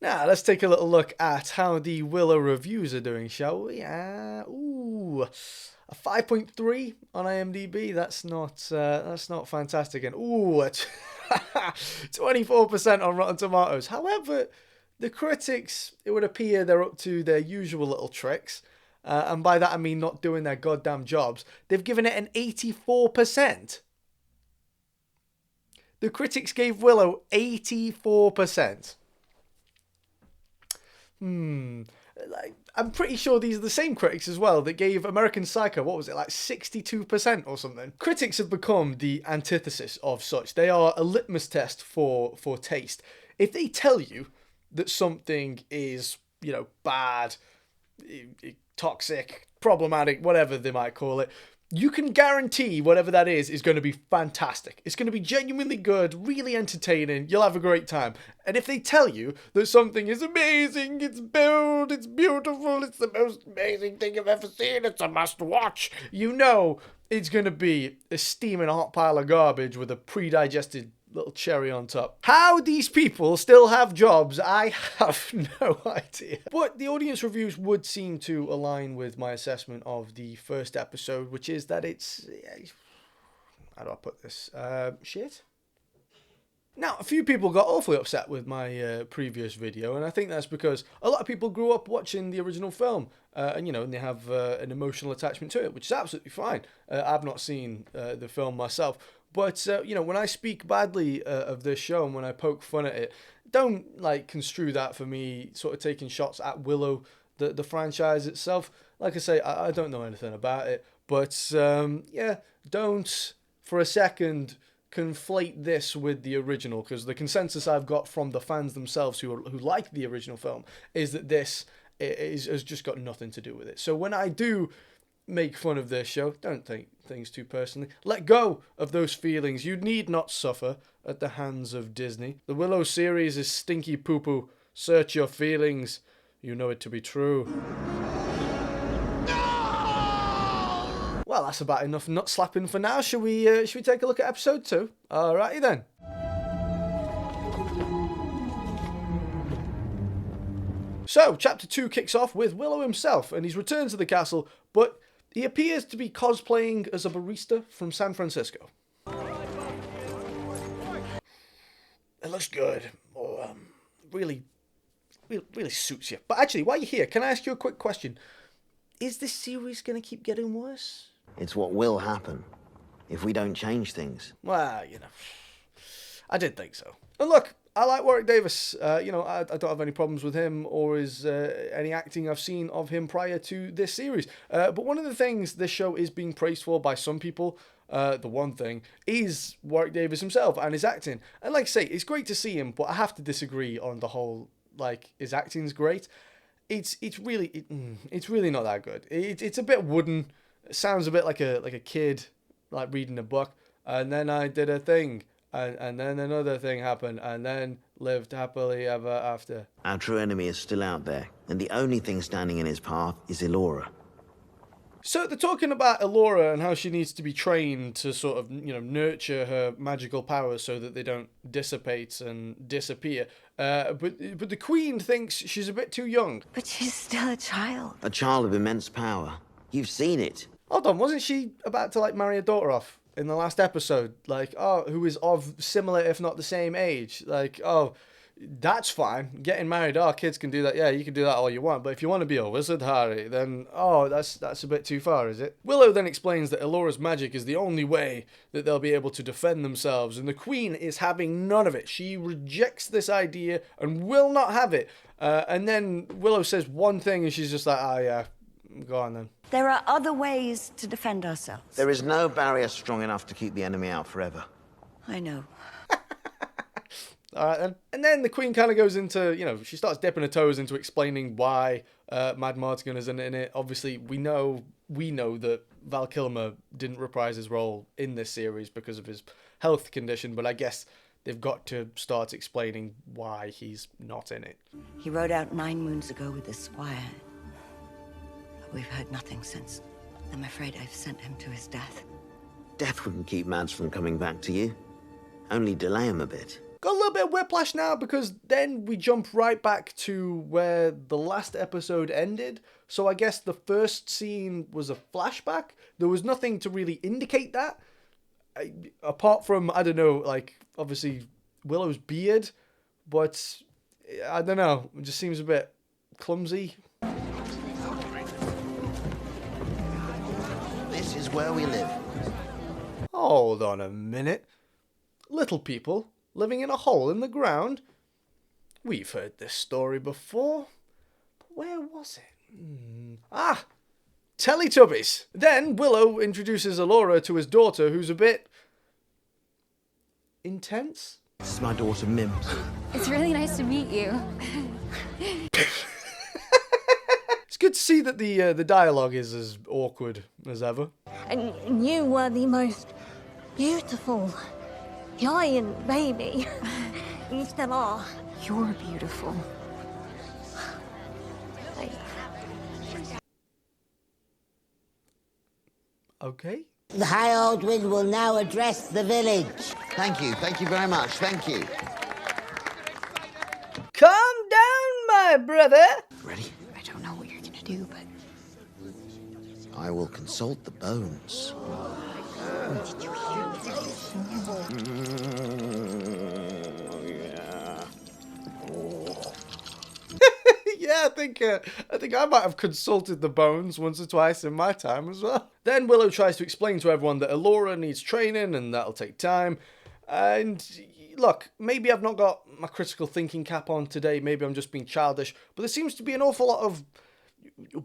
Now, let's take a little look at how the Willow reviews are doing, shall we? Ooh, a 5.3 on IMDb. That's not fantastic. And ooh, 24% on Rotten Tomatoes. However, the critics, it would appear they're up to their usual little tricks. And by that I mean not doing their goddamn jobs. They've given it an 84%. The critics gave Willow 84%. I'm pretty sure these are the same critics as well that gave American Psycho, what was it, like 62% or something. Critics have become the antithesis of such. They are a litmus test for taste. If they tell you that something is, bad, toxic, problematic, whatever they might call it, you can guarantee whatever that is going to be fantastic. It's going to be genuinely good, really entertaining, you'll have a great time. And if they tell you that something is amazing, it's bold, it's beautiful, it's the most amazing thing I've ever seen, it's a must watch, it's going to be a steaming hot pile of garbage with a pre-digested little cherry on top. How these people still have jobs, I have no idea. But the audience reviews would seem to align with my assessment of the first episode, which is that it's, how do I put this, shit? Now, a few people got awfully upset with my previous video, and I think that's because a lot of people grew up watching the original film, and they have an emotional attachment to it, which is absolutely fine. I've not seen the film myself, but, when I speak badly of this show and when I poke fun at it, don't, construe that for me sort of taking shots at Willow, the franchise itself. Like I say, I don't know anything about it, but, don't, for a second, conflate this with the original, because the consensus I've got from the fans themselves who like the original film is that this has just got nothing to do with it. So when I do make fun of this show, don't take things too personally. Let go of those feelings. You need not suffer at the hands of Disney. The Willow series is stinky poo-poo. Search your feelings. You know it to be true. No! Well, that's about enough nut slapping for now. Should we take a look at episode 2? Alrighty then. So, chapter 2 kicks off with Willow himself, and he's returned to the castle, but he appears to be cosplaying as a barista from San Francisco. It looks good. Or, really suits you. But actually, while you're here, can I ask you a quick question? Is this series going to keep getting worse? It's what will happen if we don't change things. Well, I did think so. And look, I like Warwick Davis. I don't have any problems with him or any acting I've seen of him prior to this series. But one of the things this show is being praised for by some people, the one thing, is Warwick Davis himself and his acting. And like I say, it's great to see him, but I have to disagree on the whole, his acting's great. It's really not that good. It's a bit wooden. It sounds a bit like a kid, reading a book. And then I did a thing. And then another thing happened, and then lived happily ever after. Our true enemy is still out there, and the only thing standing in his path is Elora. So they're talking about Elora and how she needs to be trained to sort of, nurture her magical powers so that they don't dissipate and disappear. But the Queen thinks she's a bit too young. But she's still a child. A child of immense power. You've seen it. Hold on, wasn't she about to, marry her daughter off in the last episode? Who is of similar, if not the same age? That's fine. Getting married, kids can do that. Yeah, you can do that all you want. But if you want to be a wizard, Harry, then, that's a bit too far, is it? Willow then explains that Elora's magic is the only way that they'll be able to defend themselves. And the Queen is having none of it. She rejects this idea and will not have it. And then Willow says one thing and she's just like, yeah, go on then. There are other ways to defend ourselves. There is no barrier strong enough to keep the enemy out forever. I know. All right, then. And then the Queen kind of goes into, she starts dipping her toes into explaining why Mad Mardigan isn't in it. Obviously, we know that Val Kilmer didn't reprise his role in this series because of his health condition, but I guess they've got to start explaining why he's not in it. He rode out 9 moons ago with the squire. But we've heard nothing since. I'm afraid I've sent him to his death. Death wouldn't keep Mads from coming back to you. Only delay him a bit. got a little bit of whiplash now because then we jump right back to where the last episode ended. So I guess the first scene was a flashback. There was nothing to really indicate that. Apart from, I don't know, like, obviously Willow's beard. But, I don't know, it just seems a bit clumsy. This is where we live. Hold on a minute. Little people living in a hole in the ground? We've heard this story before. But where was it? Ah! Teletubbies! Then Willow introduces Elora to his daughter, who's a bit... intense? This is my daughter, Mims. It's really nice to meet you. It's good to see that the dialogue is as awkward as ever. And you were the most beautiful giant baby. You still are. You're beautiful. Okay. The High Aldwin will now address the village. Thank you very much, thank you. Calm down, my brother. Ready? I don't know what you're gonna do, but I will consult the bones. Yeah, I think I might have consulted the bones once or twice in my time as well. Then Willow tries to explain to everyone that Elora needs training and that'll take time. And look, maybe I've not got my critical thinking cap on today, maybe I'm just being childish, but there seems to be an awful lot of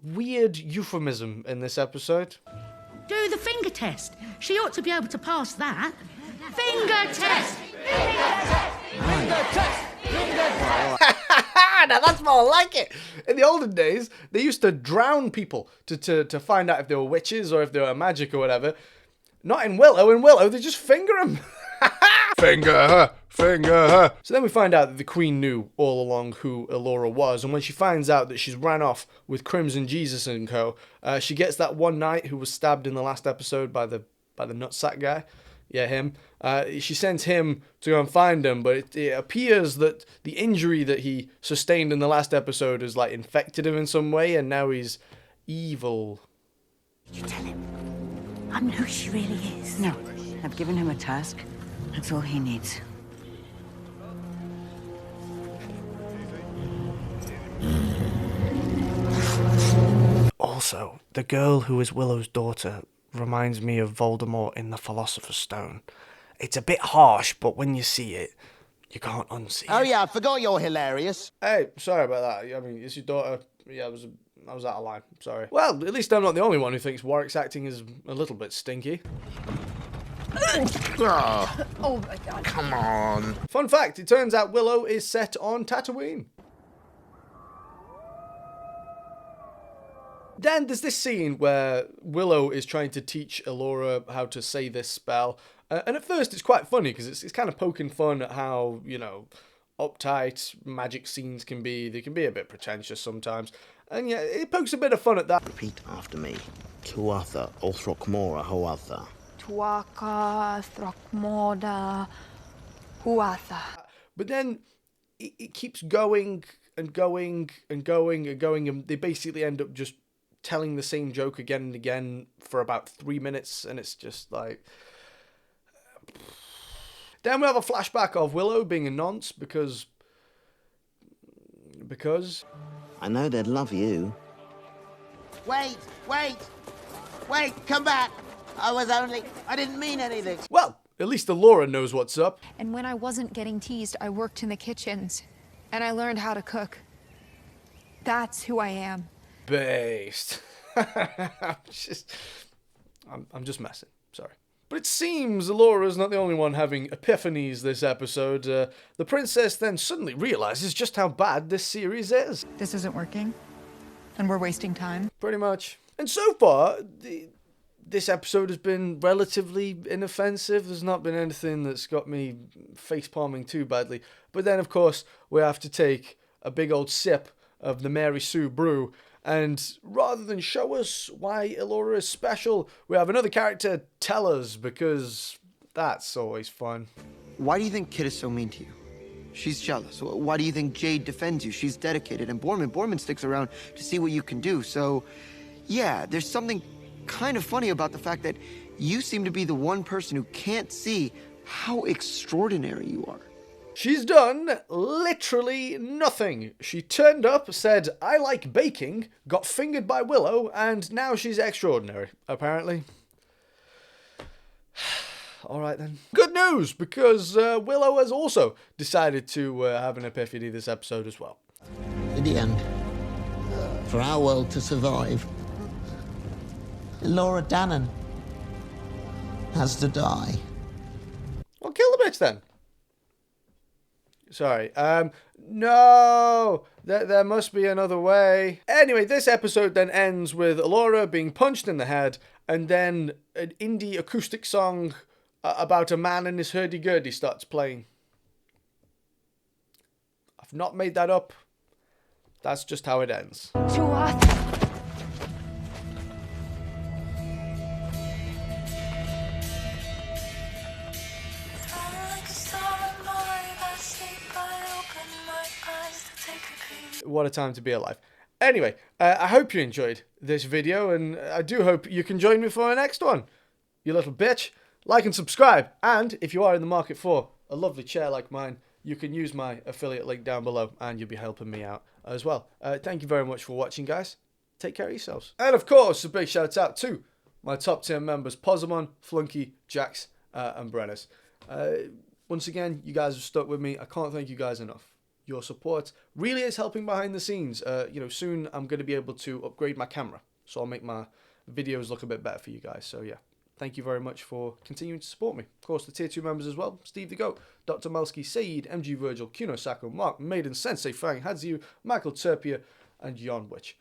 weird euphemism in this episode. Do the finger test. She ought to be able to pass that. Finger test! Finger test! Now that's more like it. In the olden days, they used to drown people to find out if they were witches or if they were magic or whatever. Not in Willow. In Willow, they just finger them. Finger her. Finger her. So then we find out that the Queen knew all along who Elora was, and when she finds out that she's ran off with Crimson Jesus and co, she gets that one knight who was stabbed in the last episode by the nutsack guy. Yeah, him. She sends him to go and find him, but it appears that the injury that he sustained in the last episode has, like, infected him in some way, and now he's evil. You tell him. I know who she really is. No, I've given him a task. That's all he needs. Also, the girl who is Willow's daughter reminds me of Voldemort in the Philosopher's Stone. It's a bit harsh, but when you see it, you can't unsee it. Oh yeah, I forgot you're hilarious. Hey, sorry about that. I mean, it's your daughter. Yeah, I was out of line. Sorry. Well, at least I'm not the only one who thinks Warwick's acting is a little bit stinky. oh my god. Come on. Fun fact, it turns out Willow is set on Tatooine. Then there's this scene where Willow is trying to teach Elora how to say this spell. And at first it's quite funny because it's kind of poking fun at how, you know, uptight magic scenes can be. They can be a bit pretentious sometimes. And yeah, it pokes a bit of fun at that. Repeat after me. Tuatha, Ulthrockmora, Hoatha. Tuaka, Throckmorda, Huatha. But then it keeps going and going and going and going, and they basically end up just telling the same joke again and again for about 3 minutes, and it's just like... Then we have a flashback of Willow being a nonce because... I know they'd love you. Wait, come back. I didn't mean anything. Well, at least Elora knows what's up. And when I wasn't getting teased, I worked in the kitchens. And I learned how to cook. That's who I am. Based. I'm just messing. Sorry. But it seems Elora's not the only one having epiphanies this episode. The princess then suddenly realizes just how bad this series is. This isn't working. And we're wasting time. Pretty much. And so far, this episode has been relatively inoffensive. There's not been anything that's got me face-palming too badly. But then, of course, we have to take a big old sip of the Mary Sue brew. And rather than show us why Elora is special, we have another character tell us, because that's always fun. Why do you think Kid is so mean to you? She's jealous. Why do you think Jade defends you? She's dedicated, and Borman sticks around to see what you can do. So, yeah, there's something kind of funny about the fact that you seem to be the one person who can't see how extraordinary you are. She's done literally nothing. She turned up, said, I like baking, got fingered by Willow, and now she's extraordinary, apparently. Alright then. Good news, because Willow has also decided to have an epiphany this episode as well. In the end, for our world to survive, Laura Dannon has to die. Well, kill the bitch then. Sorry. No! There must be another way. Anyway, this episode then ends with Laura being punched in the head, and then an indie acoustic song about a man and his hurdy-gurdy starts playing. I've not made that up. That's just how it ends. What a time to be alive. Anyway, I hope you enjoyed this video, and I do hope you can join me for the next one. You little bitch. Like and subscribe, and if you are in the market for a lovely chair like mine, you can use my affiliate link down below, and you'll be helping me out as well. Thank you very much for watching, guys. Take care of yourselves. And of course, a big shout out to my top tier members, Pozamon, Flunky, Jax, and Brenners. Once again, you guys have stuck with me. I can't thank you guys enough. Your support really is helping behind the scenes. Soon I'm going to be able to upgrade my camera, so I'll make my videos look a bit better for you guys. So yeah, thank you very much for continuing to support me. Of course, the tier 2 members as well: Steve the Goat, Dr. Melski, Saeed, MG Virgil, Kuno Sako, Mark, Maiden, Sensei, Fang, Hadziu, Michael Turpia, and Yon Witch.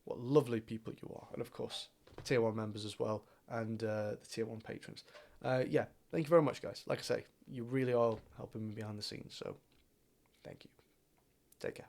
What lovely people you are. And of course, tier 1 members as well, and the tier 1 patrons. Yeah, thank you very much, guys. Like I say, you really are helping me behind the scenes, so thank you. Take care.